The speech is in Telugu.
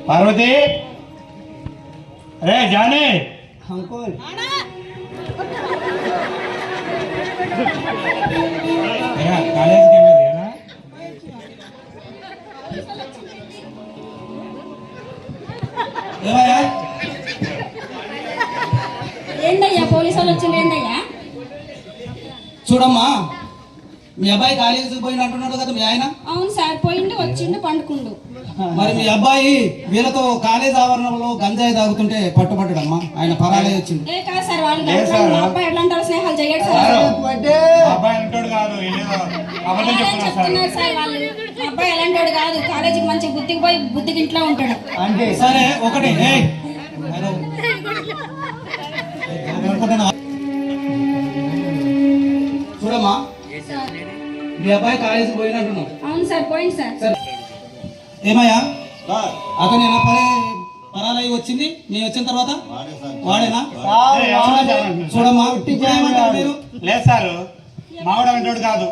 पार्वती अरे जाने अंकुल कॉलेज के में ना ఏమయ్యా ఏందయ్యా పోలీసు వాళ్ళు వచ్చింది ఏందయ్యా? చూడమ్మా మీ అబ్బాయి కాలేజీకి పోయిన అంటున్నాడు కదా మీ ఆయన. అవును సార్, పోయిండు వచ్చిండు పండుకుండు. మరి మీ అబ్బాయి వీళ్ళతో కాలేజ్ ఆవరణంలో గంజాయి తాగుతుంటే పట్టుబడ్డాడమ్మా. ఆయన పరాలే వచ్చింది. ఏ కాదు సార్, వాళ్ళు మా అబ్బాయి ఎట్లాంటి వాళ్ళు స్నేహాలు చేయడు సార్. అబ్బాయి అంటాడు కాదు అబద్ధం చెప్తున్నారు సార్ వాళ్ళు. మా అబ్బాయి ఎలాంటి కాదు, కాలేజీకి మంచి బుద్ధికి పోయి బుద్ధికి ఇంట్లో ఉంటాడు. అంటే సరే ఒకటి చూడమ్మా మీ అబ్బాయి కాలేజీకి పోయినట్టున్నావు. అవును సార్, పోయింది సార్. ఏమయ్యా అతను ఎలా పరాలయ్యి వచ్చింది నేను వచ్చిన తర్వాత వాడేనా? చూడమ్మా లేదు సార్ మావిడ అంటాడు కాదు